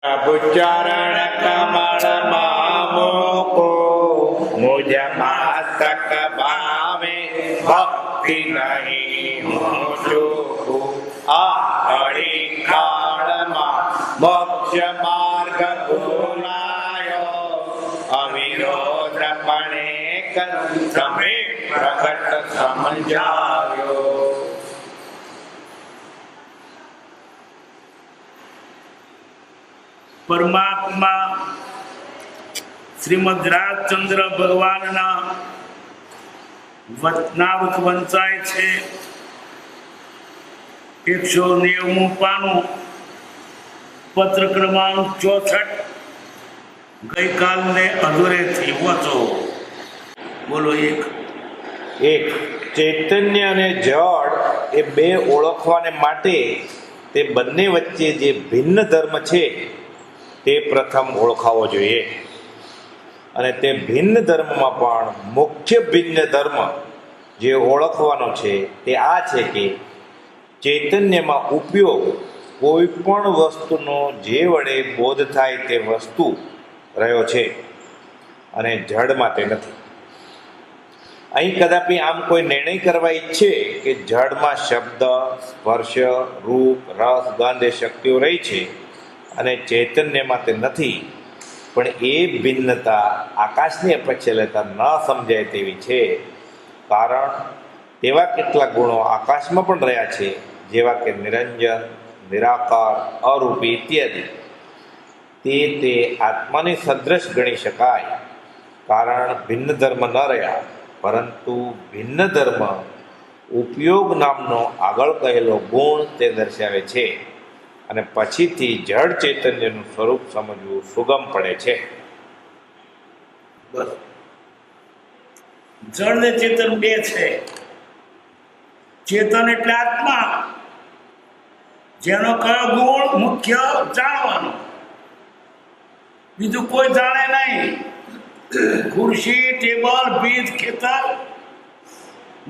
प्रभुचरण कमल मामोको मुझ मास्तक भावे भक्ति नहीं हूँ चूकू आड़ी काळમાં मोक्ष मार्ग भूलायो अविरोधपणे તમે પ્રગટ સમજાવ્યો. પરમાત્મા શ્રીમદ રાજચંદ્ર ભગવાનના વચનામૃત વંચાય છે. 190મું પાનું, પત્ર ક્રમાંક 64. ગઈકાલને અધૂરેથી વાંચો. બોલો. એક ચૈતન્ય અને જળ એ બે ઓળખવાને માટે તે બંને વચ્ચે જે ભિન્ન ધર્મ છે તે પ્રથમ ઓળખાવો જોઈએ. અને તે ભિન્ન ધર્મમાં પણ મુખ્ય ભિન્ન ધર્મ જે ઓળખવાનો છે તે આ છે કે ચૈતન્યમાં ઉપયોગ કોઈ પણ વસ્તુનો જે વડે બોધ થાય તે વસ્તુ રહ્યો છે અને જળમાં તે નથી. અહીં કદાપી આમ કોઈ નિર્ણય કરવા ઈચ્છે કે જળમાં શબ્દ, સ્પર્શ, રૂપ, રસ, ગંધ એ શક્તિઓ રહી છે અને ચૈતન્યમાં તે નથી, પણ એ ભિન્નતા આકાશની અપેક્ષા લેતા ન સમજાય તેવી છે. કારણ તેવા કેટલાક ગુણો આકાશમાં પણ રહ્યા છે, જેવા કે નિરંજન, નિરાકાર, અરૂપી ઇત્યાદિ. તે આત્માની સદૃશ ગણી શકાય. કારણ ભિન્ન ધર્મ ન રહ્યા, પરંતુ ભિન્ન ધર્મ ઉપયોગ નામનો આગળ કહેલો ગુણ તે દર્શાવે છે. અને પછીથી જળ ચૈતન્યનું સ્વરૂપ સમજવું સુગમ પડે છે. જળ ને ચેતન બે છે. ચેતન એટલે આત્મા, જેનો કયો ગુણ મુખ્ય જાણવાનો, બીજું કોઈ જાણે નહીં. ખુરશી, ટેબલ, બીજ, ખેતર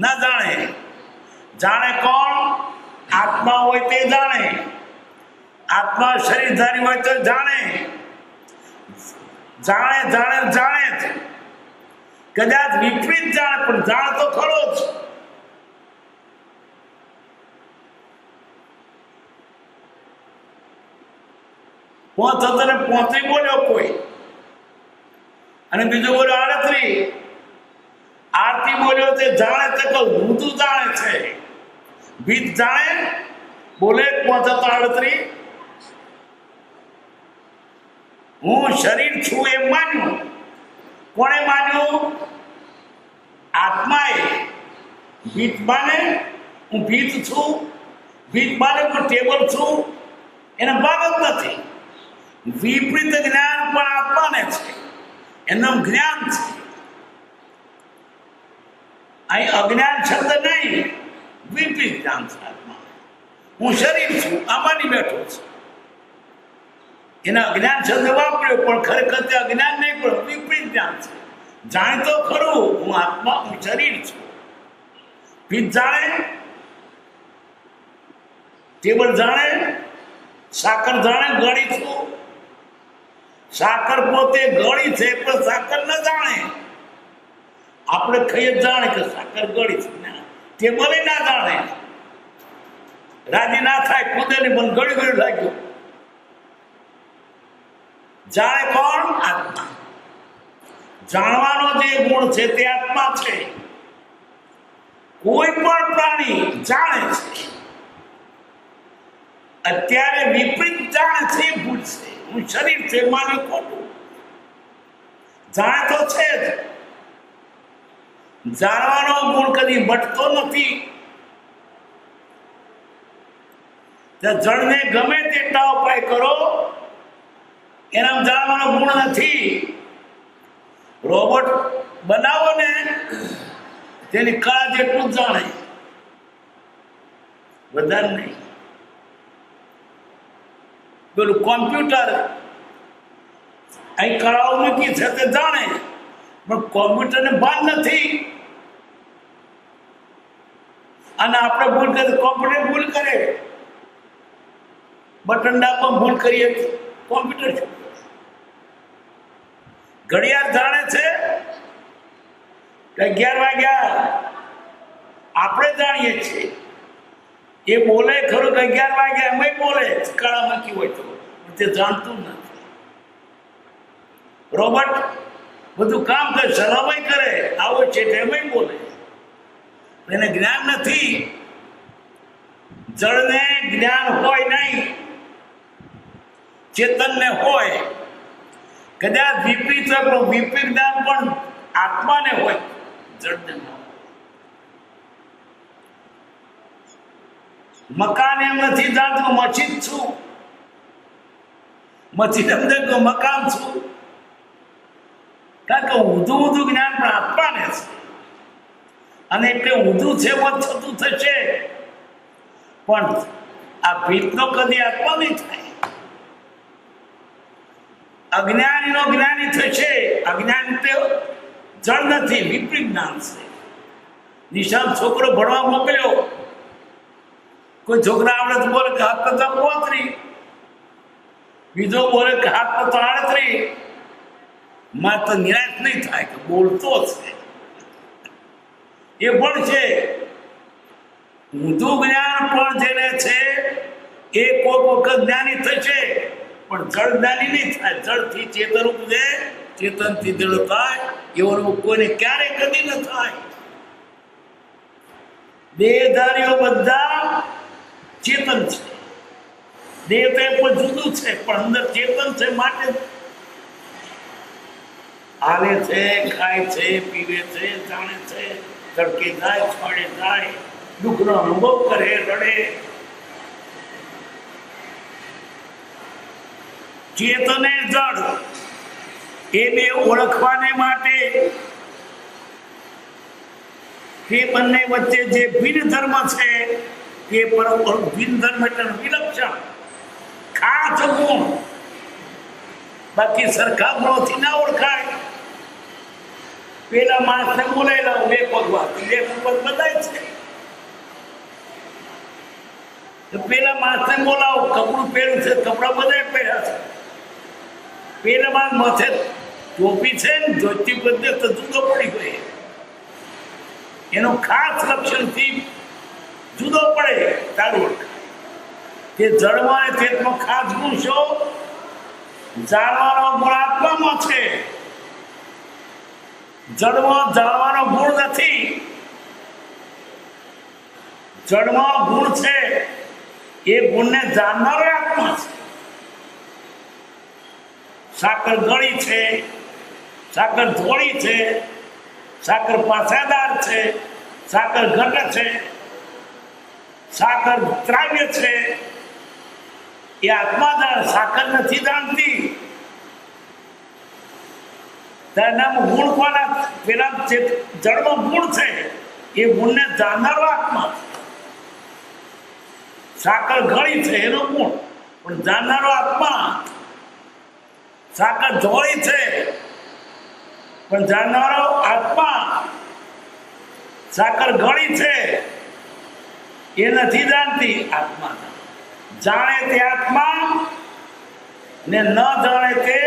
ના જાણે. જાણે કોણ? આત્મા હોય તે જાણે. આત્મા શરીરધારી હોય તો જાણે. જાણે જાણે જાણે જ. કદાચ વિપરીત જાણે, પણ જાણે તો ખરો જ. પોતરી બોલ્યો કોઈ, અને બીજો બોલ્યો 38. આરતી બોલ્યો તે જાણે તે ઊંધું જાણે છે. બીજ જાણે, બોલે 38. હું શરીર છું એમ માન્યું. કોણે માન્યું? આત્માએ. ભીત માને હું ભીત છું, ભીત માને હું ટેબલ છું, એને ભાગ જ નથી. વિપરીત જ્ઞાન પણ આત્માને છે, એનું જ્ઞાન છે. અહીં અજ્ઞાન શબ્દ નહીં, વિપરીત જ્ઞાન છે. આત્મા હું શરીર છું આ માની બેઠો છું. એના અજ્ઞાન શબ્દ વાપર્યો, પણ ખરેખર તે અજ્ઞાન નહીં, પણ વિપરીત જ્ઞાન છે. જાણે તો ખરું હું આત્મા, હું શરીર છું. ભીત જાણે, ટેબલ જાણે, સાકર જાણે, ગળી છું. સાકર પોતે ગળી છે, પણ સાકર ન જાણે. આપણે ખાઈએ જાણે કે સાકર ગળી છે, ટેબલ ના જાણે. રાજી ના થાય, ખુદે ને પણ ગળી લાગ્યું. જાણે કોણ? આત્મા. જાણવાનો જે ગુણ છે તે આત્મા છે. કોઈ પણ પ્રાણી જાણે છે. અત્યારે વિપરીત જાણે છે, ભૂલ છે. હું શરીર છે માને ખોટું. જાણે તો છે જ. જાણવાનો ગુણ કદી મટતો નથી. જળને ગમે તેટલા ઉપાય કરો, એના જાણવાનો ગુણ નથી. રોબોટ બનાવો ને, તેની કળા જેટલું જાણે, વધારે નહીં. પેલું કોમ્પ્યુટર અહીં કળાઓ મૂકી છે તે જાણે, પણ કોમ્પ્યુટરને ભાન નથી. અને આપણે ભૂલ કરીએ, કોમ્પ્યુટર ભૂલ કરે. બટન દાબવામાં ભૂલ કરીએ કોમ્પ્યુટર શું કરે? ઘડિયાળ જાણે છે કે 11 વાગ્યા આપણે જાણીએ છીએ, એ બોલે ખરું કે 11 વાગ્યા એમ બોલે કાળા મૂકી હોય તો, તે જાણતું નથી. રોબોટ બધું કામ કરે, સલામય કરે, આવો છે એમ બોલે, એને જ્ઞાન નથી. જળને જ્ઞાન હોય નહીં, ચેતનને હોય. કદાચ વિપરીત વિપરીત જ્ઞાન પણ આત્માને હોય, જળને ન હોય. મકાન એમ નથી જાણતું મસ્જિદ છું, મસ્જિદ એમ દેખો મકાન છું, કારણ કે ઊંધું ઊંધું જ્ઞાન પણ આત્માને છે. અને એટલે ઊંધું છે મત થતું થશે, પણ આ ભીતનો કદી આત્મા નહીં થાય. અજ્ઞાનીનો જ્ઞાની થશે. અજ્ઞાન તે જળ નથી, વિપરીત જ્ઞાન છે. નિશાન છોકરો ભણવા મોકલ્યો, કોઈ છોકરા આવડે તો બોલે કે હાથ કરતા 35, બીજો બોલે કે હાથ કરતા 38. માં તો નિરાશ નહીં થાય કે બોલતો છે, એ પણ છે. ઊંધું જ્ઞાન પણ જેને છે એ કોઈ વખત જ્ઞાની થશે, પણ જળ જ્ઞાની નહીં થાય. જળથી ચેતન ઉપજે, ચેતનથી જળ થાય, એવો કોઈને ક્યારેય કદી ન થાય. દેહધારીઓ બધા ચેતન છે, દેહ તો પણ જુદું છે, પણ અંદર ચેતન છે. માટે હાલે છે, ખાય છે, પીવે છે, જાણે છે, તડકે જાય, છોડે જાય, દુઃખનો અનુભવ કરે, રડે. ચેતને જળ એ બે ઓળખવાને માટે એ બંને વચ્ચે જે ભિન્ન ધર્મ છે એ ભિન્ન ધર્મ એટલે વિલક્ષણ ખાસ ગુણ, બાકી સરખા ગુણોથી ના ઓળખાય. પેલા માણસને બોલાયેલા 2 પગવાન 2 પગ બધાય છે. પેલા માણસને બોલાવો, કપડું પહેર્યું છે, કપડા બધા પહેર્યા છે. પેલા માણસ માથે ટોપી છે ને ધોતી બધે તો જુદો પડી ગયો, એનો ખાસ લક્ષણથી જુદો પડે તારું ઓળખાય. તે જળમાં તેનો ખાસ ગુણ શો? જાણવાનો ગુણ આત્મામાં છે. જળમાં જાણવાનો ગુણ નથી, જળમાં ગુણ છે. એ ગુણને જાણનારો આત્મા છે. સાકર ગળી છે, સાકર ધોળી છે, સાકર પાસાદાર છે, સાકર ઘટ છે, સાકર દ્રાવ્ય છે. એ આત્મા જાણે, સાકર નથી જાણતી. તેના ગુણ કોના? પેલા જળમાં ગુણ છે, એ ગુણને જાણનારો આત્મા છે. સાકર ગળી છે એનો ગુણ, પણ જાણનારો આત્મા. સાકર ધોળી છે પણ જાણનારો આત્મા. સાકર ગળી છે એ નથી જાણતી, આત્મા જાણે તે આત્મા ને ન જાણે તે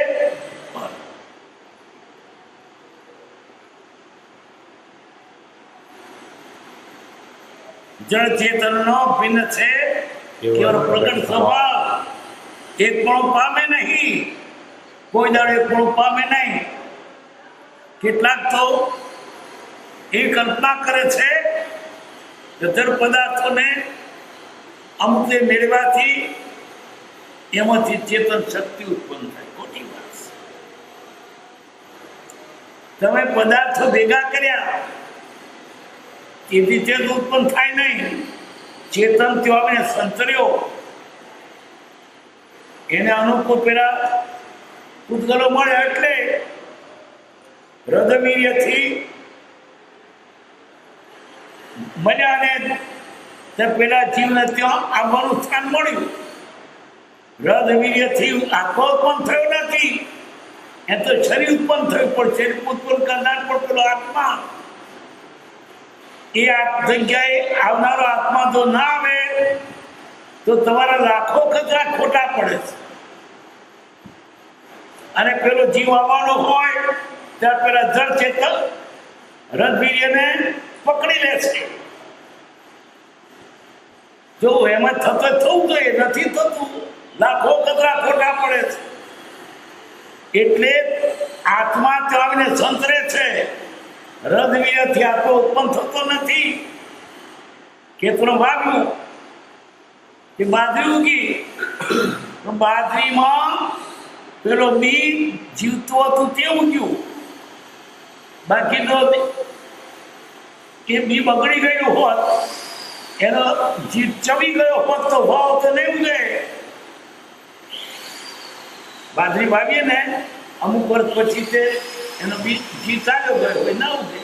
જળ ચેતનનો ભિન્ન છે કેવળ પ્રગટ સ્વભાવ. એક પણ પામે નહીં, કોઈ દાડે પણ પામે નહીં. કેટલાક તો એ કલ્પના કરે છે કે જળ પદાર્થોને અમુક મેળવાથી એમાંથી ચેતન શક્તિ ઉત્પન્ન થાય. ખોટી વાત. તમે પદાર્થો ભેગા કર્યા એથી ચેતન ઉત્પન્ન થાય નહીં. ચેતન ત્યાં આવીને સંતર્યો, એને અનુકૂળ પેલા ઉદ્ગલો મળે એટલે હૃદયથી મળ્યા ને પેલા જીવને ત્યાં આવવાનું સ્થાન મળ્યું. હૃદયથી આત્મા ઉત્પન્ન થયો નથી, એ તો શરીર ઉત્પન્ન થયું, પણ શરીર ઉત્પન્ન કરનાર પણ પેલો આત્મા. એ આ જગ્યાએ આવનારો આત્મા જો ના આવે તો તમારા લાખો કચરા ખોટા પડે છે. અને પેલો જીવ આવવાનો હોય ત્યાં પેલા જળ ચેતન રજવીર્યને પકડી લે છે. જો એમાં થવું જોઈએ, નથી થતું, લાખો કતરા ખોટા પડે છે. એટલે આત્મા ચાવીને સંતરે છે. રજવીર્યથી આત્મા ઉત્પન્ન થતો નથી. ખેતરો વાવ્યું કે બાજરી ઉગી, તો બાજરીમાં પેલો બી જીવતું હતું તે ઉગ્યું, બાકી તો એ બી બગડી ગયું હોત, એનો જીવ ચવી ગયો હોત તો ભાવ તો નહીં ઉગે. બાજરી વાવીએ ને અમુક વર્ષ પછી તે એનો બી જીવ ચાલ્યો ગયો ના ઉગે.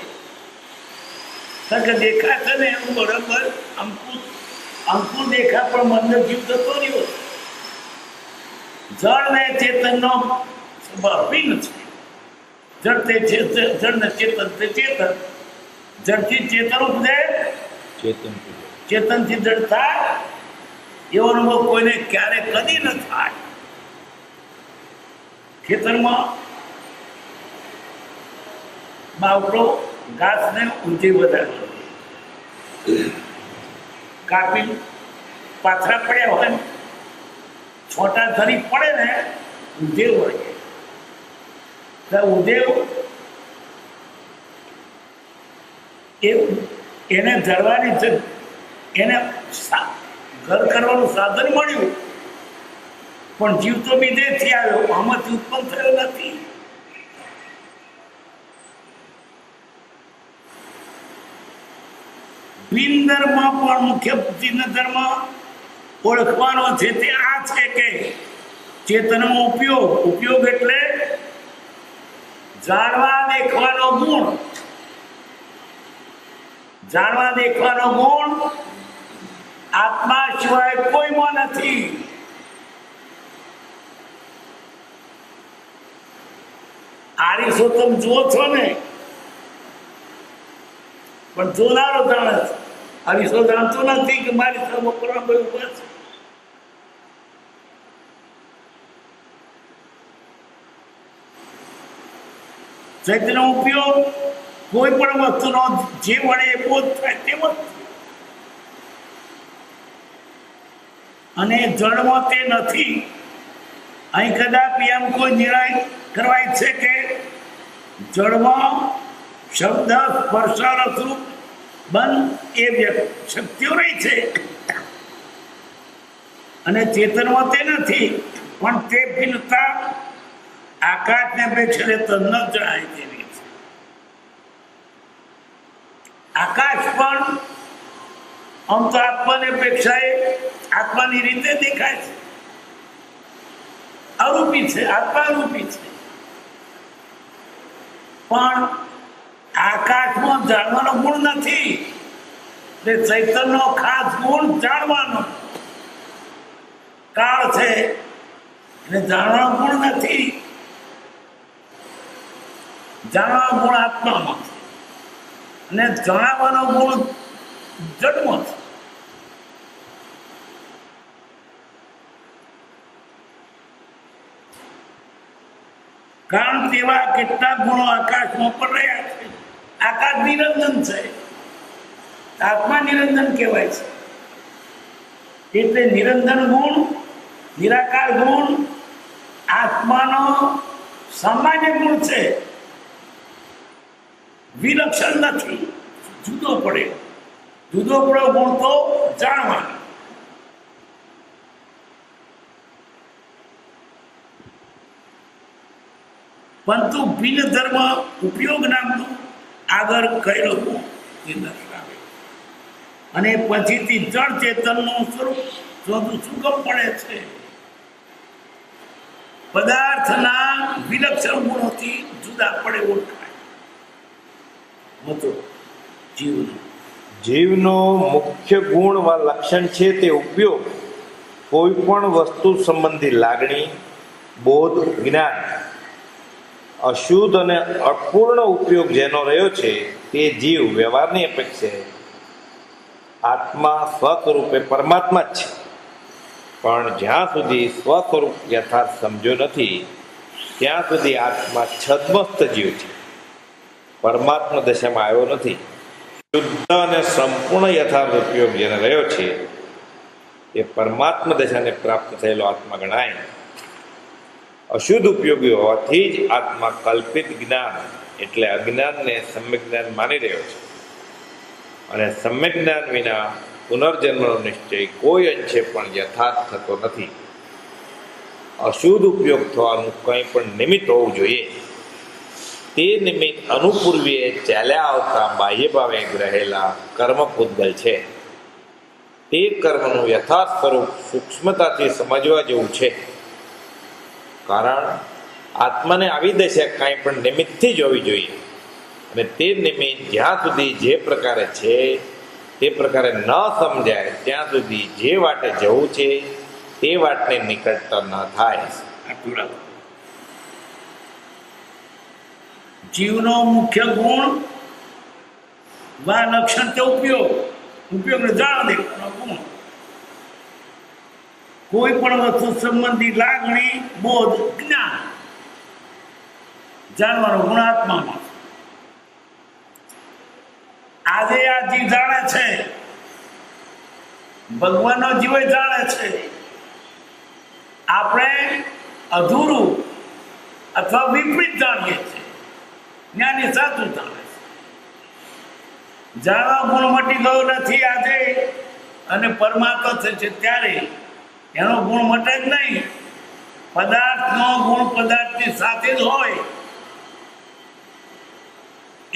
દેખાશે ને એનું બરાબર અંકુર દેખા પણ મનનો જીવ જતો રહ્યો. જળ ને ચેતનનો સ્વભાવ ભિન્ન છે. જળ તે જળ ને ચેતન તે ચેતન. જળથી ચેતન ઉપજે, ચેતનથી જળ થાય, એવો અનુભવ કોઈને ક્યારે કદી ન થાય. ખેતરમાં બાવડો ઘાસને ઊંચી વધારે કાપી પાથરા પડ્યા હોય, છોટા ધરી પડે ને ઉદેવ વળગે. ઉદેવ એને ધરવાની, એને ઘર કરવાનું સાધન મળ્યું, પણ જીવ તો વિદેશથી આવ્યો, આમાંથી ઉત્પન્ન થયો નથી. ભિન્ન ધર્મ પણ મુખ્ય ચિહ્ન ધર્મ ઓળખવાનો છે તે આ છે કે ચેતનનો ઉપયોગ એટલે જાણવા દેખવાનો ગુણ. જાણવા દેખવાનો ગુણ આત્મા સિવાય કોઈમાં નથી. આરીસો તમે જુઓ છો ને, પણ જોનારો જાણે છે. આરીસો જાણતો નથી કે મારી સામે કરવા બહુ બસ. ચૈતન્ય ઉપયોગ કોઈ પણ વસ્તુનો જે વડે એ બોધ થાય તે વસ્તુ, અને જળમાં તે નથી. અહીં કદાચ એમ કોઈ નિર્ણય કરવાય છે કે જળમાં શબ્દ સ્પર્શરૂપ બંધ એ શક્તિઓ રહી છે, અને ચેતનમાં તે નથી. પણ તે ભિન્નતા આકાશને અપેક્ષા તો ન જણાય તેવી છે. આકાશ પણ આમ તો આત્માની અપેક્ષાએ આત્માની રીતે દેખાય છે, અરૂપી છે, આત્મારૂપી છે. પણ આકાશમાં જાણવાનો ગુણ નથી. એટલે ચૈતન્યનો ખાસ ગુણ જાણવાનો. કાળ છે એટલે જાણવાનો ગુણ નથી. જાણવાનો ગુણ આત્મામાં છે, અને જણાવવાનો ગુણ જન્મ છે. કારણ તેવા કેટલાક ગુણો આકાશમાં પણ રહ્યા છે. આકાશ નિરંજન છે, આત્મા નિરંજન કહેવાય છે. એટલે નિરંજન ગુણ, નિરાકાર ગુણ આત્માનો સામાન્ય ગુણ છે, વિલક્ષણ નથી. જુદો પડે ગુણ તો જાણવાનો. પરંતુ ભિન્ન ધર્મ ઉપયોગ નામનું આગળ કહેલો ગુણ તે દર્શાવે. અને પછીથી જળ ચેતનનું સ્વરૂપ શોધવું શું કામ પડે છે? પદાર્થના વિલક્ષણ ગુણોથી જુદા પડે ઓળખાય. જીવનો મુખ્ય ગુણ વા લક્ષણ છે તે ઉપયોગ. કોઈ પણ વસ્તુ સંબંધી લાગણી, બોધ, જ્ઞાન અશુદ્ધ અને અપૂર્ણ ઉપયોગ જેનો રહ્યો છે તે જીવ વ્યવહારની અપેક્ષાએ આત્મા સ્વસ્વરૂપે પરમાત્મા જ છે. પણ જ્યાં સુધી સ્વસ્વરૂપ યથાર્થ સમજ્યો નથી ત્યાં સુધી આત્મા છદ્મસ્ત જીવ છે, પરમાત્મા દશામાં આવ્યો નથી. શુદ્ધ અને સંપૂર્ણ યથાર્થ ઉપયોગ જેને રહ્યો છે એ પરમાત્મા દશાને પ્રાપ્ત થયેલો આત્મા ગણાય. અશુદ્ધ ઉપયોગી હોવાથી જ આત્મા કલ્પિત જ્ઞાન એટલે અજ્ઞાનને સમ્યક જ્ઞાન માની રહ્યો છે, અને સમ્યક જ્ઞાન વિના પુનર્જન્મનો નિશ્ચય કોઈ અંશે પણ યથાર્થ થતો નથી. અશુદ્ધ ઉપયોગ થવાનું કંઈ પણ નિમિત્ત હોવું જોઈએ. તે નિમિત્ત અનુપૂર્વીએ ચાલ્યા આવતા બાહ્ય ભાવે રહેલા કર્મ પૂતગલ છે. તે કર્મનું યથાર્થ સ્વરૂપ સૂક્ષ્મતાથી સમજવા જેવું છે. કારણ આત્માને આવી દશા કાંઈ પણ નિમિત્તથી જ હોવી જોઈએ, અને તે નિમિત્ત જ્યાં સુધી જે પ્રકારે છે તે પ્રકારે ન સમજાય ત્યાં સુધી જે વાટે જવું છે તે વાટને નિકટતા ન થાય. જીવનો મુખ્ય ગુણ વા લક્ષણ તે ઉપયોગને જાણ દેવાનો ગુણ. કોઈ પણ વસ્તુ સંબંધી લાગણી, બોધ, જ્ઞાન જાણવાનો ગુણ આત્મામાં. આજે આ જીવ જાણે છે, ભગવાનનો જીવ જાણે છે. આપણે અધૂરું અથવા વિપરીત જાણીએ છીએ, જ્ઞાની સાચું જાણે છે. જાણવા ગુણ મટી ગયો નથી આજે, અને પરમાત્મા થશે ત્યારે એનો ગુણ મટે જ નહીં. પદાર્થનો ગુણ પદાર્થની સાથે જ હોય,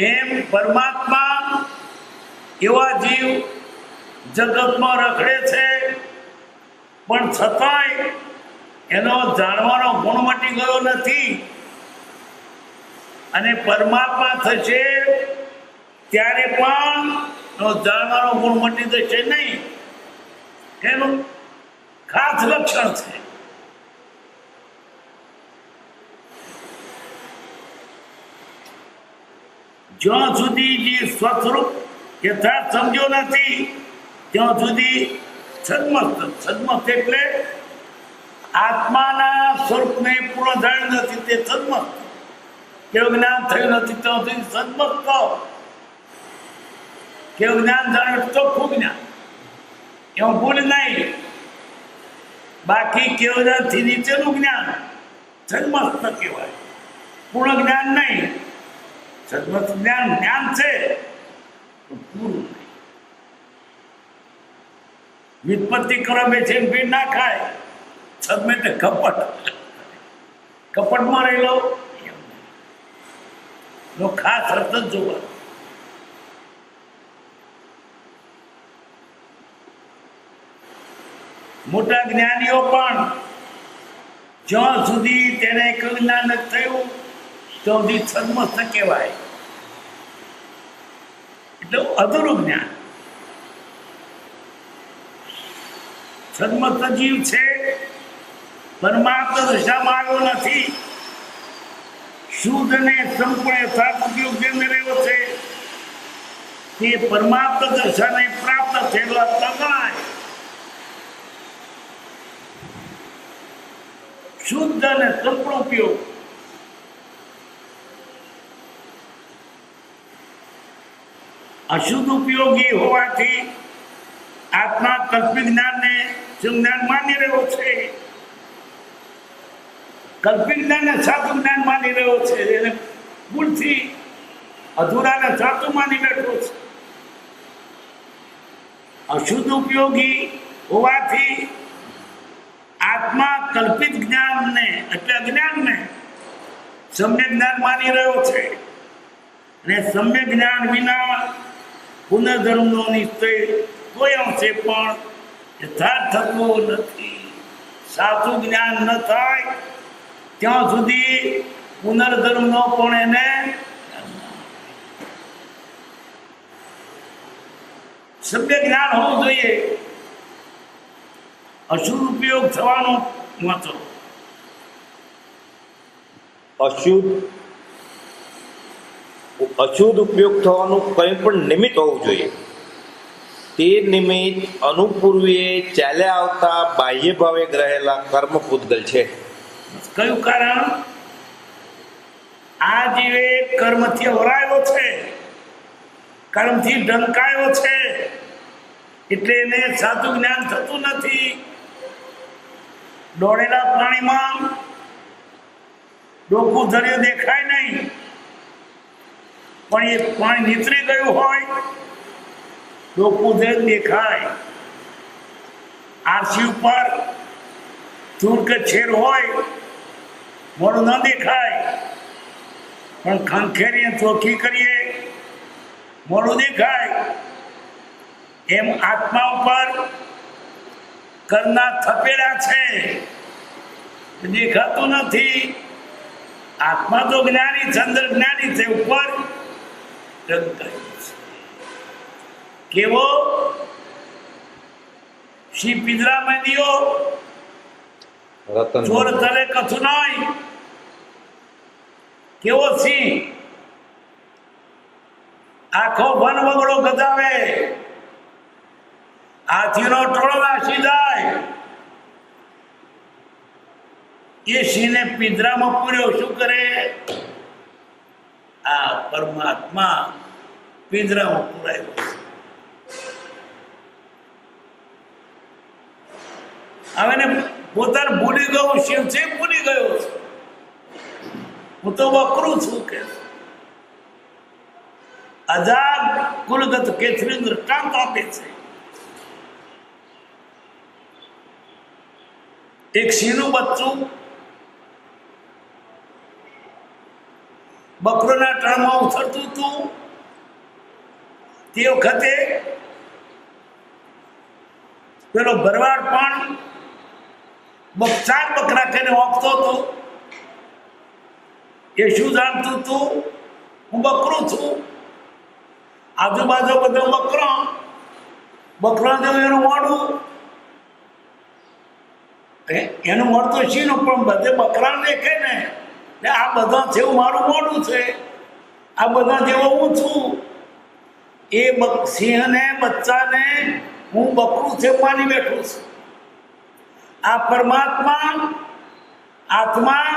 એમ પરમાત્મા એવા જીવ જગતમાં રખડે છે, પણ છતાંય એનો જાણવાનો ગુણ મટી ગયો નથી. અને પરમાત્મા થશે ત્યારે પણ જાણવાનો ગુણ મટી જશે નહીં. એનું ખાસ લક્ષણ છે. જ્યાં સુધી જે સ્વસ્વરૂપ યથાર્થ સમજ્યો નથી ત્યાં સુધી સદમસ્ત એટલે આત્માના સ્વરૂપને પૂર્ણ જાણ નથી, તે સદમસ્ત. કેવું જ્ઞાન થયું નથી ત્યાં સુધી સદમસ્ત. કેવું જ્ઞાન જાણ્યું તો ખૂબ જ્ઞાન, એવું ભૂલ નહીં. બાકી કેવું જ્ઞાનથી નીચેનું જ્ઞાન સદમસ્ત કહેવાય, પૂર્ણ જ્ઞાન નહીં. સદમસ્ત જ્ઞાન છે પૂરું નહીં. વિપત્તિ કરો બેસે ભીડ ના ખાય. સદમે તે કપટમાં રહેલો ખાસ અર્થ જ જોવા. મોટા જ્ઞાનીઓ પણ જ્યાં સુધી તેને જ્ઞાન નથી થયું ત્યાં સુધી સદમસ્ત કહેવાય, એટલે અધૂરું જ્ઞાન. સદમસ્ત જીવ છે, પરમાત્મા દશામાં આવ્યો નથી. શુદ્ધ અને સંપૂર્ણ યથાર્થ ઉપયોગ જેને રહ્યો છે તે પરમાત્મા દશાને પ્રાપ્ત થયેલા ગણાય. શુદ્ધ અને સંપૂર્ણ ઉપયોગ. અશુદ્ધ ઉપયોગી હોવાથી આત્મા કલ્પિત જ્ઞાનને જ્ઞાન માની રહ્યો છે. કલ્પિત જ્ઞાનને સાચું જ્ઞાન માની રહ્યો છે, એને ભૂલથી અધૂરાને સાચું માની બેઠો છે. અશુદ્ધ ઉપયોગી હોવાથી આત્મા કલ્પિત જ્ઞાનને એટલે અજ્ઞાનને સમ્યક જ્ઞાન માની રહ્યો છે, અને સમ્યક જ્ઞાન વિના પુનર્જન્મનો નિશ્ચય કોઈ અંશે પણ યથાર્થ થતો નથી. સાચું જ્ઞાન ન થાય ત્યાં સુધી પુનર્જન્મનો પણ એને સમ્યક જ્ઞાન હોવું જોઈએ. અશુદ્ધ ઉપયોગ થવાનો મતો અશુદ્ધ ઉપયોગ થવાનું કંઈ પણ નિમિત્ત હોવું જોઈએ. તે નિમિત્ત અનુપૂર્વીએ ચાલ્યા આવતા બાહ્ય ભાવે રહેલા કર્મ પૂતગલ છે. કયું કારણ? કર્મથી વરાયો છે, કર્મથી ઢંકાયો છે, એટલે એને સાચું જ્ઞાન થતું નથી. દોડેલા પ્રાણીમાં ડોકું ધર્યું દેખાય નહીં, પણ એ પાણી નીતરી ગયું હોય ડોકું ધર્યું દેખાય. આરસી ઉપર ધૂળ કે છેર હોય મોડું ન દેખાય, પણ ખંખેરીને ચોખ્ખી કરીએ મોડું દેખાય. એમ આત્મા ઉપર કરના થપેડા છે, દેખાતું નથી. આત્મા તો જ્ઞાની છે, અંદર જ્ઞાની છે, ઉપર કેવો શી પિંજરામાં દિયો રતન ચોર તલે કથું નહીં. કેવો સિંહ આખો વન વગડો ગજાવે, હાથીનો ટોળો નાસી જાય. એ સિંહને પિંજરામાં પૂર્યો શું કરે? આ પરમાત્મા પિંજરામાં પૂરાયો. હવે ને પોતાને ભૂલી ગયો, શિવ છે ભૂલી ગયો છે. હું તો વકરું છું કે આઝાદ કુલગત કેસરી દ્રષ્ટાંત આપે છે. એક સિંહનું બચ્ચું બકરોના ટળમાં ઉછળતું હતું. તે વખતે પેલો ભરવાડ પણ ચાર બકરા કહીને ઓંખતો હતો. એ શું જાણતું હતું? હું બકરું છું. આજુબાજુ બધો બકરા જેવું એનું મોઢું, એનું મળતું શીનું, પણ બધે બકરા દેખે ને આ બધા જેવું મારું મોઢું છે, આ બધા જેવો હું છું. એ સિંહને બચ્ચાને હું બકરું છે માની બેઠું છું. આ પરમાત્મા આત્મા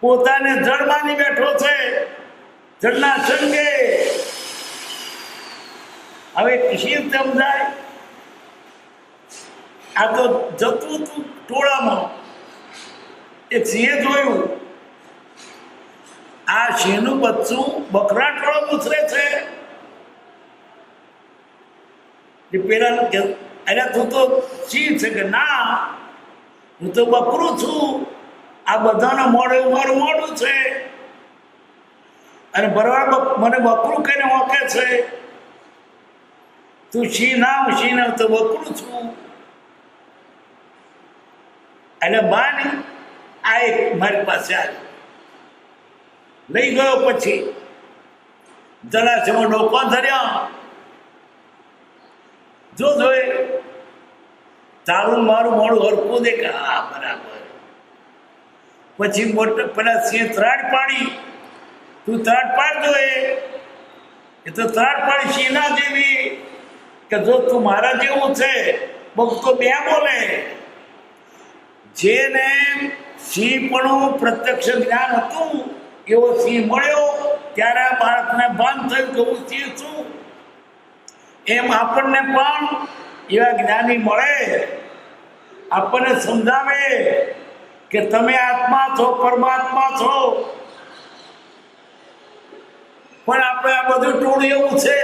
પોતાને જળ માની બેઠો છે, જળના સંગે. હવે શિવ સમજાય. આ તો જતું હતું ટોળામાં, એક સિંહે જોયું આ સિંહનું બચ્ચું બકરા ટોળો ઉછરે છે. પેલા અરે તું તો સિંહ છે કે ના, હું તો બકરું છું. આ બધાના મોડે મારું મોડું છે, અને બરાબર મને બકરું કહીને ઓકે છે. તું સિંહ ના, હું સિંહ ના, તો બકરું છું. અને બાની આ એક મારી પાસે આવી લઈ ગયો. પછી જલાશયમાં ડોકો ધર્યા. જો જોએ તારું મારું મોડું હરખું દેખે. હા બરાબર. પછી મોટા પેલા સિંહ ત્રાડ પાડી. તું ત્રાડ પાડજો. એ તો ત્રાડ પાડી સિંહ ના જેવી કે જો તું મારા જેવું છે બહુ તો બે બોલે. જેને સિંહપણું પ્રત્યક્ષ જ્ઞાન હતું એવો સિંહ મળ્યો ત્યારે આ બાળકને ભાન થયું કે હું સિંહ છું. એમ આપણને પણ એવા જ્ઞાની મળે, આપણને સમજાવે કે તમે આત્મા છો, પરમાત્મા છો. પણ આપણે આ બધું ટોળું એવું છે,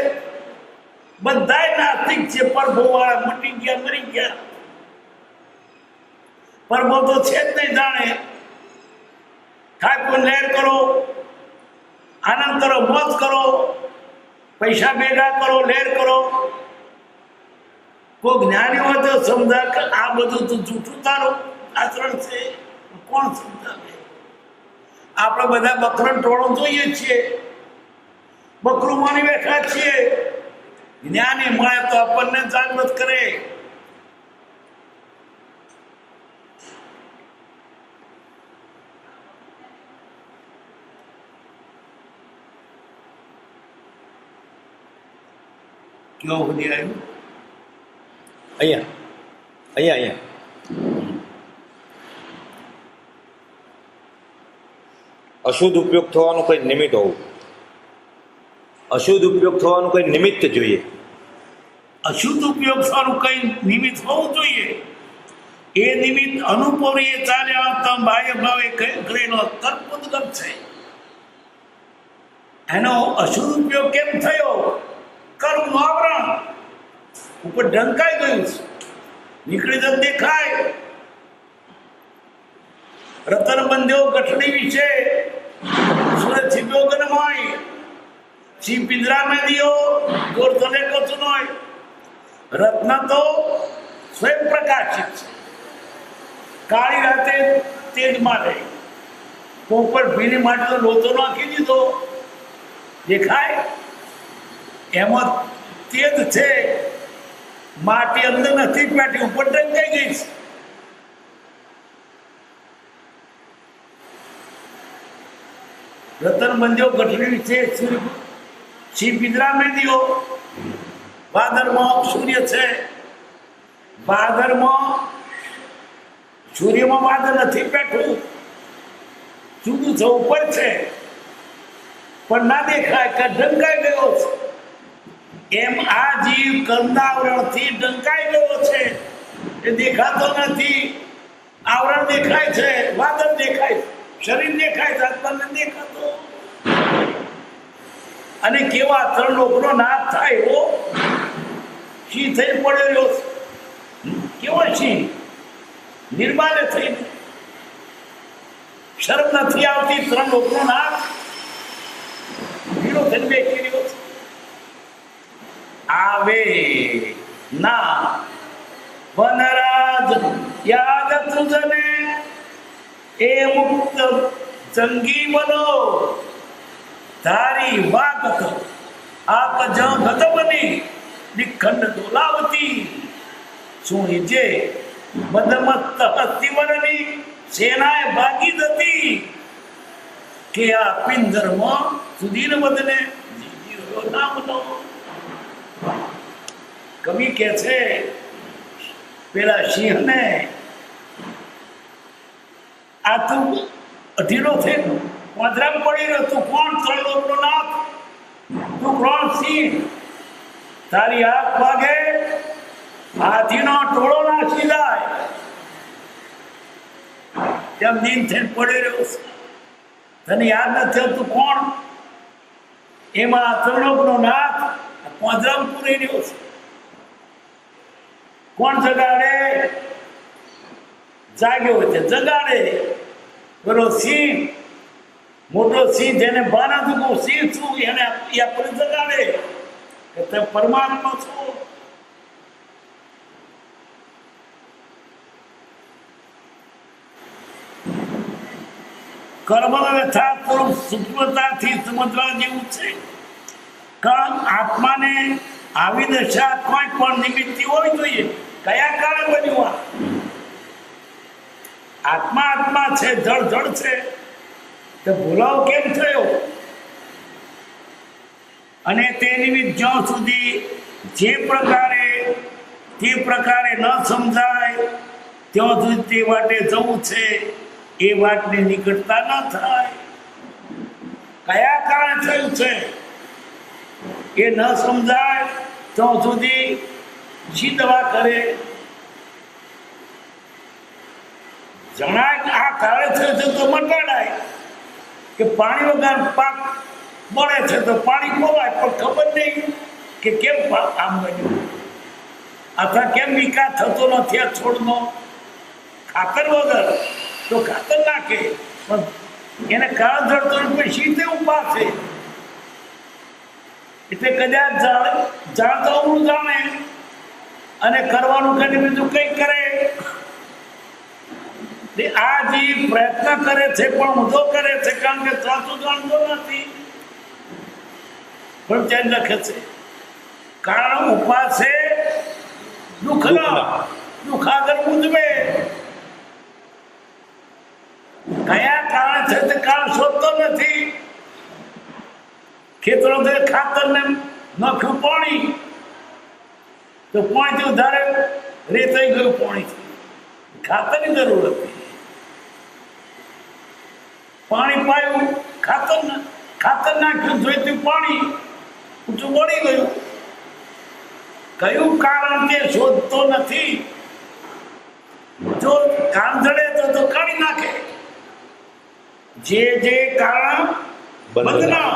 બધાય નાસ્તિક છે. પરભો વાળા મટી ગયા, મરી ગયા. પરભો તો છે જ નહીં જાણે. ખાય લહેર કરો, આનંદ કરો, મોજ કરો, પૈસા ભેગા કરો, લહેર કરો. કોઈ જ્ઞાની હોય તો સમજા કે આ બધું તો જૂઠું તારું આચરણ છે. કોણ સમજાવે? આપણે બધા બકરણ ટોળું જોઈએ છીએ, બકરું માની બેઠા છીએ. જ્ઞાની મળે તો આપણને જાગૃત કરે. કેવું બધી આવ્યું અહીંયા અહીંયા અહીંયા અશુદ્ધ ઉપયોગ થવાનું કંઈ નિમિત્ત હોવું. અશુદ્ધ ઉપયોગ થવાનું કંઈ નિમિત્ત જોઈએ. અશુદ્ધ ઉપયોગ થવાનું કઈ નિમિત્ત હોવું જોઈએ. એ નિમિત્ત અનુપરીએ ચાલ્યા આવતા બાહ્ય ભાવે કરેલો તત્પુદ્ગત છે. એનો અશુદ્ધ ઉપયોગ કેમ થયો? કર્મનું આવરણ ઉપર ઢંકાઈ ગયું છે, નીકળી જ દેખાય. રતન બંધ્યો ગઠડી વિશે સૂરજ છીપ્યો ગનમાય, સિંહ પિંજરા મેં દિયો ગોર તલે કશું નોય. રત્ન તો સ્વયં પ્રકાશિત છે, કાળી રાતે તેજમાં રહે. ઉપર ભીની માટીનો લોચો નાખી દીધો, દેખાય એમાં તેજ છે. માટી અંદર નથી પેટી ઉપર ઢંકાઈ ગઈ છે. રતન બંધ્યો ગઠડી છે, સિંહ પિંજરા મેં દિયો. ભાદરમાં સૂર્ય છે, ભાદરમાં સૂર્યમાં વાદળ નથી બેઠું, જુદું છે, ઉપર છે પણ ના દેખાય કે ઢંકાઈ ગયો છે. એમ આ જીવ કર્મના ઢંકાઈ ગયો છે. એ દેખાતો નથી. આવરણ દેખાય છે, વાદળ દેખાય છે, શરીર દેખાય છે, આત્મા નથી દેખાતો. અને કેવા ત્રણ લોકનો નાશ થાય એવો સિંહ થઈ પડેલો છે. કેવો સિંહ નિર્માલ્ય થઈ, શરમ નથી આવતી. ત્રણ લોકનો નાશ ભીડો થઈને બેસી રહ્યો છે. આવે ના વનરાજ યાદ તુજને એ મુક્ત જંગી બનો ધારી વાગત આપ જ ગત બની નિખંડ દોલાવતી. શું જે બદમસ્ત હસ્તિવરની સેનાએ ભાગી હતી કે આ પિંજરમાં સુધીર બદને નામનો. કવિ કે છે પેલા સિંહને, આ તું અઢીલો થઈ પાંજરામ પડી રહ્યો, તું કોણ? ત્રણ લોકનો નાથ, તું કોણ? સિંહ. તારી આંખ વાગે હાથીનો ટોળો નાખી જાય તેમ નીંદ થઈને પડી રહ્યો છે. તને યાદ નથી તું કોણ? એમાં ત્રણ લોકનો નાથ પાંજરામ પૂરી રહ્યો છે. કોણ જગાડે? જાગ્યો હોય તે જગાડે. પેલો સિંહ, મોટો સિંહ જેને ભાન હતું હું સિંહ છું, એને આપણે જગાડે કે તે પરમાત્મા છો. કર્મ વ્યથા થોડું સૂક્ષ્મતાથી સમજવા જેવું છે. કારણ આત્માને આવી દશા કોઈ પણ નિમિત્તિ હોવી જોઈએ. કયા કાળે બન્યું? આત્મા આત્મા છે, જળ જળ છે, તો ભૂલાવ કેમ થયો? અને તે નિમિત્ત જ્યાં સુધી જે પ્રકારે ન સમજાય ત્યાં સુધી તે વાટે જવું છે, એ વાટને નીકળતા ન થાય. કયા કારણે થયું છે એ ન સમજાય ત્યાં સુધી શી દવા કરે? જણાય આ કારણે થયું છે તો મટાડાય. કે પાણી વગર પાક મળે છે તો પાણી ખોવાય, પણ ખબર નહીં કે કેમ આમ બન્યું, અથવા કેમ વિકાસ થતો નથી આ છોડનો. ખાતર વગર તો ખાતર નાખે પણ એને કાળ જડતો શી તે ઉભા છે. એટલે કદાચ જાણતો હું જાણે અને કરવાનું કરીને બીજું કઈ કરે. આ જીવ પ્રયત્ન કરે છે પણ ઊંધો કરે છે, કારણ કે સાચું જાણતો નથી. પણ ત્યાં લખે છે કારણ ઉપાસે દુઃખ આગળ બુજવે. કયા કારણ છે તે કારણ શોધતો નથી. ખેતરો ખાતર ને નાખ્યું પાણી, તો પાણીથી વધારે રેતાઈ ગયું, પાણી ખાતરની જરૂર હતી. પાણી પાયું, ખાતર નાખ્યું, જોઈતું પાણી ઊંચું પડી ગયું. કયું કારણ તે શોધતો નથી. જો કામ જડે તો કાઢી નાખે. જે કારણ બંધના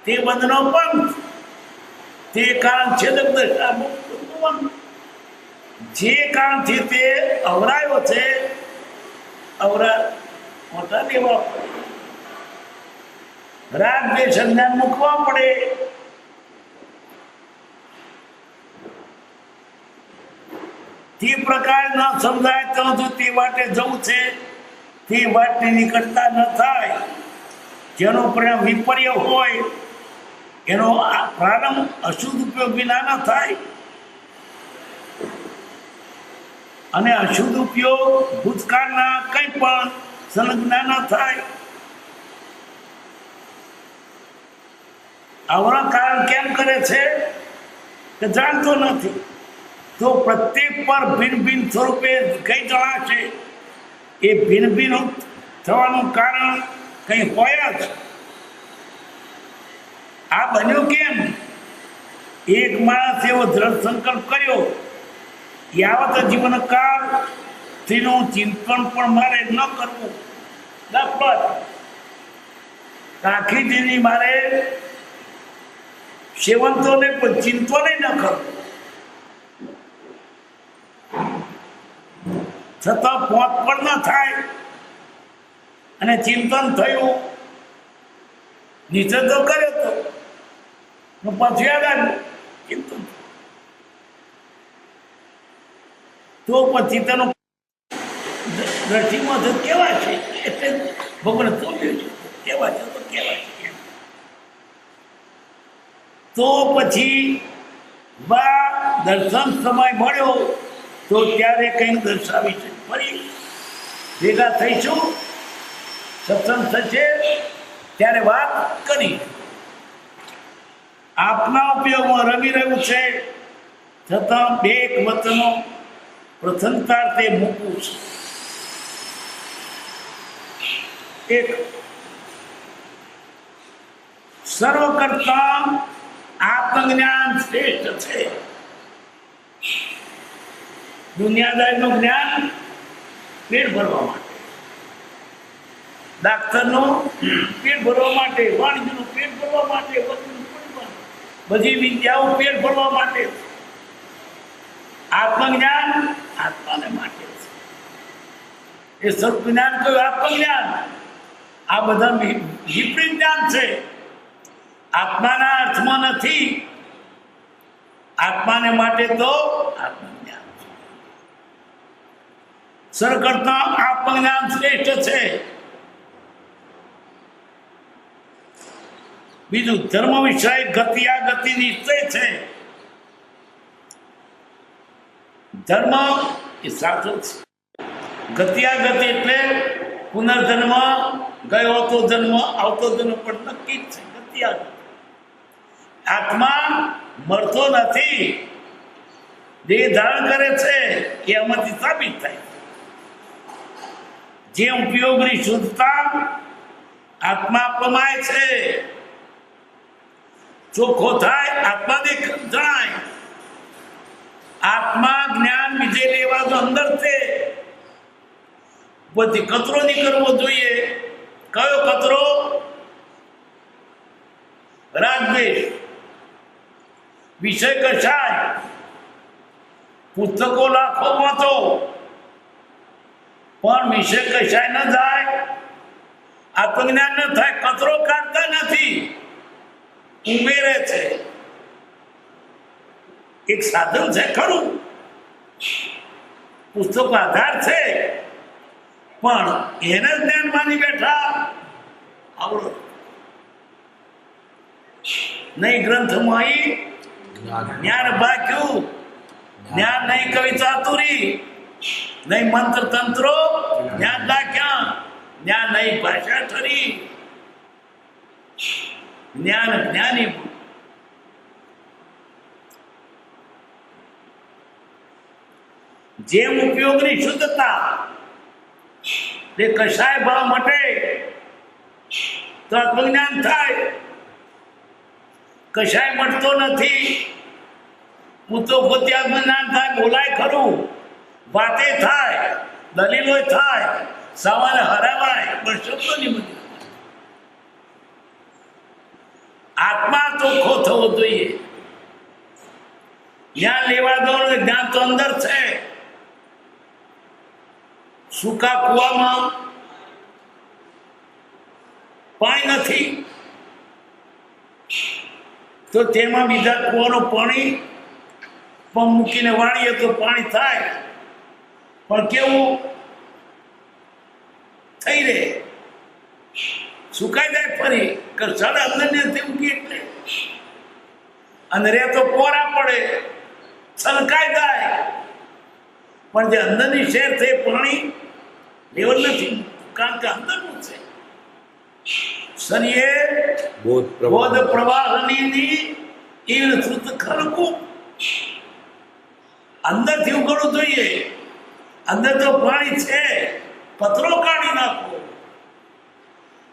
તે બંધનો પંથ, તે કારણ છેદક દશા મુક્ત. જે કારણથી તે અવરાયો છે, અવરા મોટા લેવા પડે, રાગ દ્વેષ અજ્ઞાન મૂકવા પડે. તે પ્રકાર ન સમજાય તો તે વાટે જવું છે, તે વાટની નીકળતા ન થાય. જેનો પરિણામ વિપર્ય હોય એનો પ્રારંભ અશુદ્ધ ઉપયોગ વિના ન થાય, અને અશુદ્ધ ઉપયોગ ભૂતકાળના કંઈ પણ સંલગ્ન ન થાય. આવરણ કારણ કેમ કરે છે કે જાણતો નથી. તો પ્રત્યેક પર ભિન્ન ભિન્ન સ્વરૂપે કઈ જણાશે. એ ભિન્ન ભિન્ન થવાનું કારણ કઈ હોય જ. આ બન્યું કેમ? એક માણસ એવો દ્રઢ સંકલ્પ કર્યો, યાવત જીવનકાળ તેનું ચિંતન પણ મારે ન કરવું. આખી દીની મારે સેવન તો નહીં પણ ચિંતન ન કરવું. છતાં પહોંચ પણ ન થાય અને ચિંતન થયું. નીચે તો કર્યો તો પાછું યાદ આવ્યું ચિંતન. તો પછી તેનું દ્રષ્ટિમાં તો કેવા છે એટલે ભગવાન તોડ્યો છે. કેવા છે તો કેવા છે. તો પછી બા દર્શન સમય મળ્યો તો ત્યારે કંઈક દર્શાવી છે. ફરી ભેગા થઈશું, સત્સંગ થશે ત્યારે વાત કરી. આપના ઉપયોગમાં રમી રહ્યું છે, છતાં બે વતનો પ્રથમતા તે મૂકવું છે. એક સર્વ કરતા આત્મજ્ઞાન શ્રેષ્ઠ છે. દુનિયાદારીનું જ્ઞાન પેટ ભરવા માટે, ડાક્ટરનું પેટ ભરવા માટે, વાણિજ્યનું પેટ ભરવા માટે, બધી વિદ્યાઓ પેટ ભરવા માટે. આત્મજ્ઞાન આત્માને માટે છે. એ સ્વરૂપ જ્ઞાન કયું? આત્મજ્ઞાન. આ બધા વિપરીત જ્ઞાન છે. આત્માના અર્થમાં નથી. આત્માને માટે તો આત્મજ્ઞાન છે. સર્વ કરતા આત્મજ્ઞાન શ્રેષ્ઠ છે. બીજું ધર્મ વિષય ગતિ આ ગતિ નિશ્ચય છે. ધર્મ એ સાચો છે. ગતિ આ ગતિ એટલે પુનર્જન્મ, ગયો તો જન્મ, આવતો જન્મ પણ નક્કી જ છે. ગતિ આ ગતિ. આત્મા મળતો નથી, દેહ ધારણ કરે છે. એ આમાંથી સાબિત થાય. જે ઉપયોગની શુદ્ધતા આત્મા પમાય છે, ચોખ્ખો થાય, આત્મા જણાય. આત્મા જ્ઞાન બીજે લેવા તો અંદર છે. પછી કચરો નીકળવો જોઈએ. કયો કચરો? રાગદ્વેષ. વિષય કશાય, પુસ્તકો લાખો વાંચો પણ વિષય કશાય ન જાય, આત્મજ્ઞાન ન થાય. કચરો કાઢતા નથી, ઉમેરે છે. એક સાધન છે ખરું, પુસ્તકો આધાર છે, પણ એને જ્ઞાન માની બેઠા. આવડો નહીં ગ્રંથમાં જ્ઞાન ભાગ્યું, જ્ઞાન નહીં કવિ ચાતુરી, નહીં મંત્ર તંત્રો જ્ઞાન દાખ્યા, જ્ઞાન નહીં ભાષા ઠરી. જ્ઞાન જ્ઞાની જેમ ઉપયોગની શુદ્ધતા તે કશાય ભાવ મટે તો આત્મજ્ઞાન થાય. કશાય મળતો નથી. હું તો પોતે આત્મજ્ઞાન થાય, બોલાય ખરું, વાતે થાય, દલીલો થાય, સવારે હરાવાય, પણ શબ્દો નહીં બધી. આત્મા ચોખ્ખો થવો જોઈએ. જ્ઞાન લેવા દો, જ્ઞાન તો અંદર છે. સૂકા કુવામાં પાણી નથી, તો તેમાં બીજા કુવાનું પાણી પંપ મૂકીને વાળીએ તો પાણી થાય, પણ કેવું થઈ રહે, સુકાઈ જાય ફરી. કરસાડ અંદર ને મૂકી એટલે અને રે તો પોરા પડે, છલકાઈ જાય, પણ જે અંદરની શેર છે પાણી લેવલ નથી, કારણ કે અંદરનું છે. શરીર બોધ પ્રવાહની ઈણ શ્રુત ખરકું અંદરથી ઉગડવું જોઈએ. અંદર તો પાણી છે, પથરો કાઢી નાખો.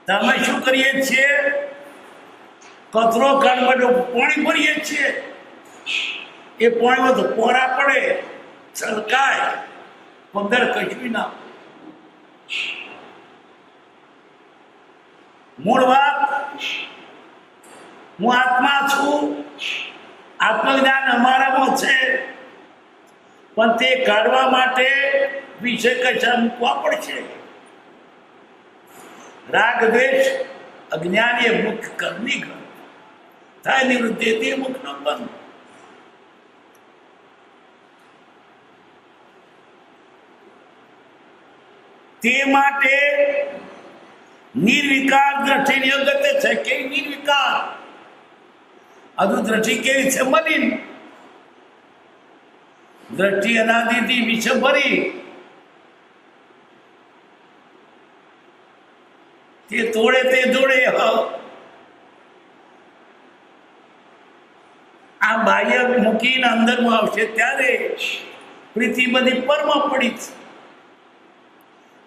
તમે શું કરીએ છીએ? કચરો કાઢવા માટે પાણી ભરીએ છીએ. એ પાણીમાં તો પોરા પડે, છલકાય, પગર કચવી ના. મૂળ વાત, હું આત્મા છું, આત્મજ્ઞાન અમારામાં છે, પણ તે કાઢવા માટે વિષય કશા મૂકવા પડશે. રાગ દ્વેષ અજ્ઞાન એ મુખ્ય કર્મી થાય નિવૃત્તિ, તે મુખનો બંધ. તે માટે નિર્વિકાર દ્રષ્ટિની અગત્ય છે. કેવી નિર્વિકાર? હજુ દ્રષ્ટિ કેવી છે? મલિન દ્રષ્ટિ, અનાદિથી વિષ ભરી, તે તોડે તે જોડે. આ બાહ્ય મૂકીને અંદરમાં આવશે ત્યારે પ્રીતિ બધી પરમાં પડી છે.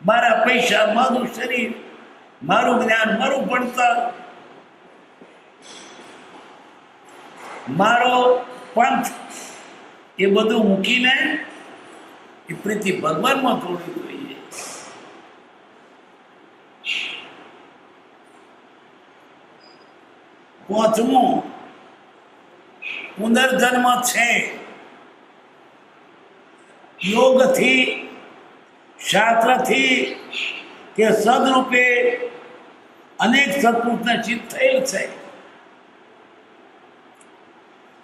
મારા પૈસા, મારું શરીર, મારું જ્ઞાન, મારું ભણતર, મારો પંથ, એ બધું મૂકીને એ પ્રીતિ ભગવાનમાં જોડવી જોઈએ. પાંચમું, પુનર્જન્મ છે. યોગથી, શાસ્ત્રથી કે સદરૂપે અનેક સત્પુરુષને સિદ્ધ થયેલ છે.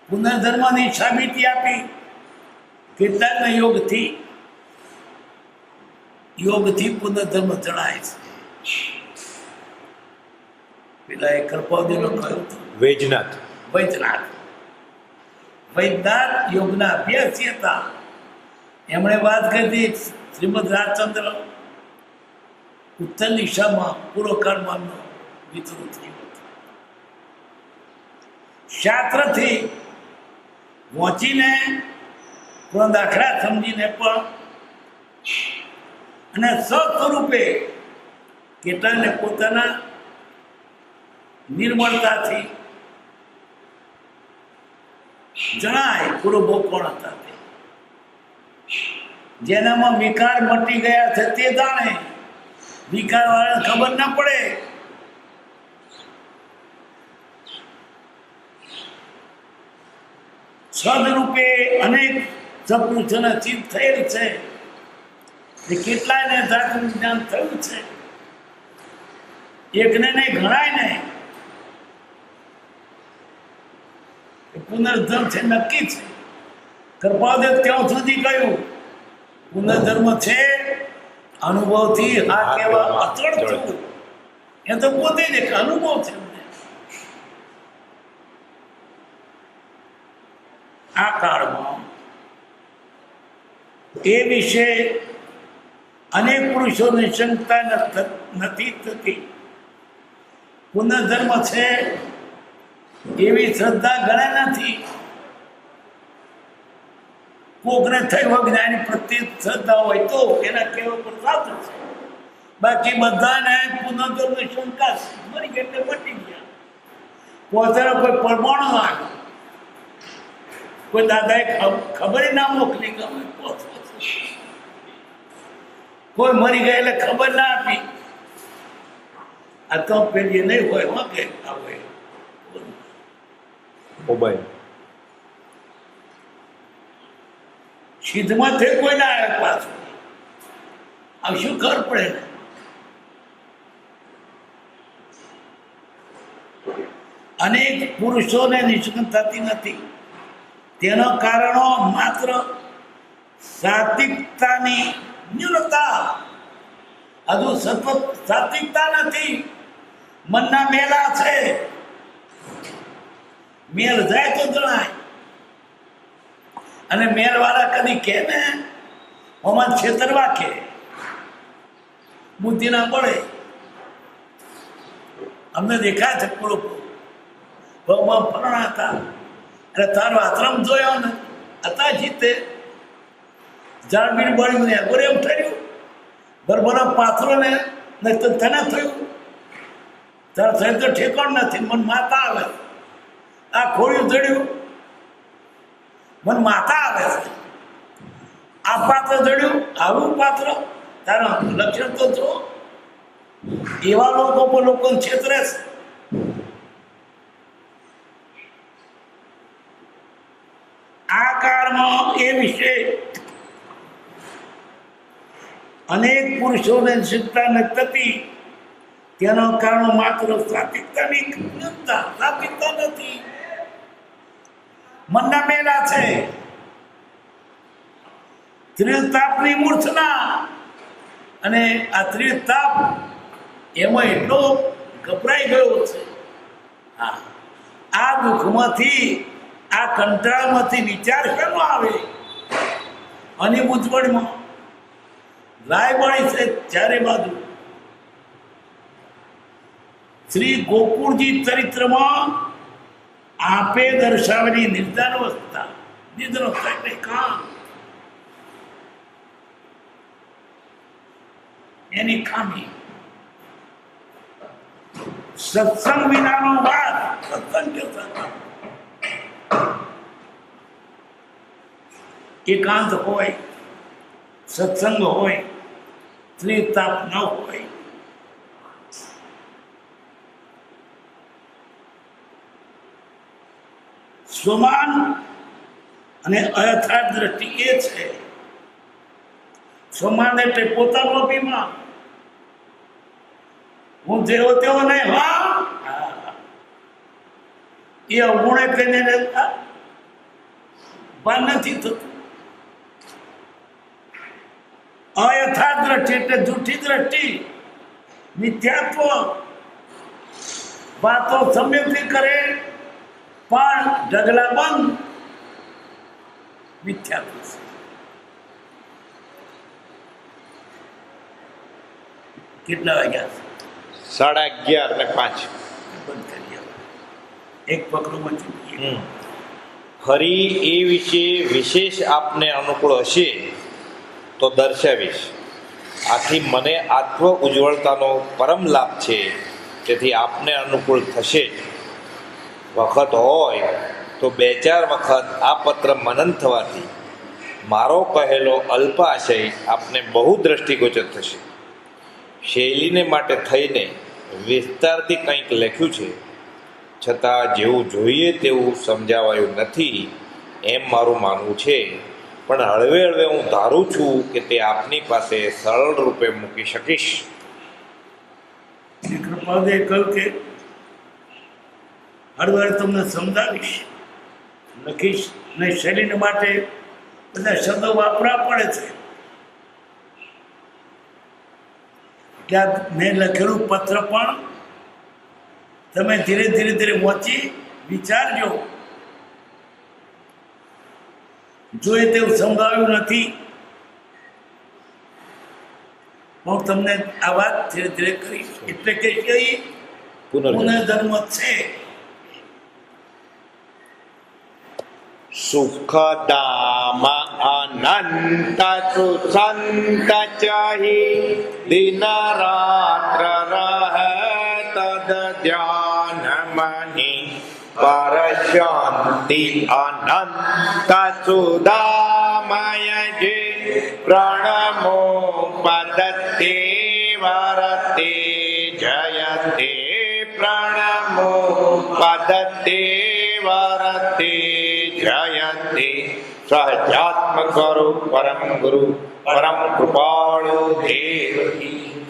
પુનર્જન્મની સાબિતી આપી કેટલાકને યોગથી પુનર્જન્મ જણાય છે. પેલા એ કૃપાદીનો કહ્યું હતું વૈદ્યનાથ યોગના અભ્યાસી હતા. એમણે વાત કરી શ્રીમદ રાજચંદ્ર ઉત્તર દિશામાં પૂર્વ કાળમાં વિતરું થયું હતું. શાસ્ત્રથી વાંચીને દાખલા સમજીને પણ અને સ્વરૂપે કેટલાને પોતાના નિર્મળતાથી જણાય પૂર્વ કોણ હતા. જેનામાં વિકાર મટી ગયા છે તે જાણે, વિકાર વાળાને ખબર ના પડે. સદરૂપે અનેક સત્પુરુષોના ચિત્ત થયેલ છે. કેટલાયને જાતનું જ્ઞાન થયું છે. એકને નહીં, ઘણાય નહીં. પુનર્જન્મ છે, નક્કી છે. કૃપાદેવ ત્યાં સુધી કહ્યું પુનર્જન્મ છે. અનુભવથી આ કેવા અચળ થયું, એ તો પોતે જ એક અનુભવ છે. આ કાળમાં એ વિશે અનેક પુરુષોની શંકા નથી થતી. પુનર્જન્મ છે એવી શ્રદ્ધા ઘણા નથી. કોકને થયું જ્ઞાની પ્રત્યે શ્રદ્ધા હોય તો એના કહેવા પર સાચું છે. બાકી બધાને પુનર્જન્મની શંકા મરી ગયા એટલે મટી ગયા. પોતાનો કોઈ પરમાણુ આવ્યો, કોઈ દાદાએ ખબર ના મોકલી ગમે, કોઈ મરી ગયા એટલે ખબર ના આપી. આ તો પેલી નહીં હોય હો કે આવે મોબાઈલ સિદ્ધમાં થઈ કોઈ ના આવે પાછું. આ શું ખબર પડે ને? અનેક પુરુષોને નિષ્કન થતી નથી. તેનો કારણો માત્ર સાત્વિકતાની ન્યૂનતા. હજુ સતત સાત્વિકતા નથી, મનના મેલા છે. મેલ જાય તો જણાય. અને મેલ વાળા કદી કે ને હમણાં છેતરવા કે બુદ્ધિ ના પડે. અમને દેખાય છે પૂરો ભગવાન ફરણા હતા એટલે તારો આશ્રમ જોયો ને હતા જીતે જાળબીડ બળ્યું ને અગોરે એમ થયું બરબરા પાથરો ને તો તને થયું તારે થયું તો ઠેકાણ નથી. મન માતા આવે આ ખોળ્યું જડ્યું મન માતા આવે છે. આ પાત્ર જડ્યું આવું પાત્ર તારા લક્ષણ તો જો. એવા લોકો પણ લોકોને છેતરે છે. આ કાળમાં એ વિશે અનેક પુરુષોને શીખતા નથી. તેનો કારણ માત્ર સાત્વિકતાની ન્યૂનતા. સાત્વિકતા નથી, મનના મેલા છે. ત્રિતાપની મૂર્છના. અને આ ત્રિતાપ એમાં એટલો ગભરાઈ ગયો છે. હા, આ દુઃખમાંથી આ કંટાળમાંથી વિચાર કેમ આવે? અને મૂંઝવણમાં લાય બળી છે ચારે બાજુ. શ્રી ગોકુળજી ચરિત્રમાં આપે દર્શાવેલી નિર્ધાર અવસ્થા, નિર્ધાર અવસ્થા એટલે કામ, એની ખામી. સત્સંગ વિનાનો વાત સત્સંગ એકાંત હોય, સત્સંગ હોય, ત્રિતાપ ન હોય. સ્વમાન અને અયથાર્થ દ્રષ્ટિ એ છે. સ્વમાન એટલે પોતાનો અભિમાન. હું જેવો તેવો નહીં. હા, એ અવગુણે કહીને ભાન નથી થતું. અયથાર્થ દ્રષ્ટિ એટલે જૂઠી દ્રષ્ટિ, મિથ્યાત્વ. વાતો સમ્યકથી કરે પણ ઢગલા બંધ. મિથ્યાત્વ. કેટલા વાગ્યા? 11:05. બંધ કરી એક પકડું બચ્યું. ફરી એ વિશે વિશેષ આપને અનુકૂળ હશે તો દર્શાવીશ. આથી મને આત્મ ઉજ્જવળતાનો પરમ લાભ છે, તેથી આપને અનુકૂળ થશે જ. વખત હોય તો 2-4 વખત આ પત્ર મનન થવાથી મારો કહેલો અલ્પાશય આપને બહુ દ્રષ્ટિગોચર થશે. શૈલીને માટે થઈને વિસ્તારથી કંઈક લખ્યું છે, છતાં જેવું જોઈએ તેવું સમજાવાયું નથી એમ મારું માનવું છે. પણ હળવે હળવે હું ધારું છું કે તે આપની પાસે સરળ રૂપે મૂકી શકીશ. કૃપાદે કહ્યું કે હળવે તમને સમજાવીશ, લખીશ. ને શૈલીને માટે બધા શબ્દો વાપરવા પડે છે. ક્યાંક મેં લખેલું પત્ર પણ તમે ધીરે ધીરે ધીરે વાંચી વિચારજો. જો એ તેવું સમજાવ્યું નથી, હું તમને આ વાત ધીરે ધીરે કરીશ. એટલે કે પુનર્જન્મ છે. સુખદામ અનંત સુસંત ચાહી દિન રાત્ર રહે તદ ધ્યાન મની પર શાંતિ અનંત સુદામય જે પ્રણમો પદતે વરતે જયતે પ્રણમો પદતે વરતે જયતે સહજાત્મ કરો પરમ ગુરુ પરમ કૃપાળુ દેવ કી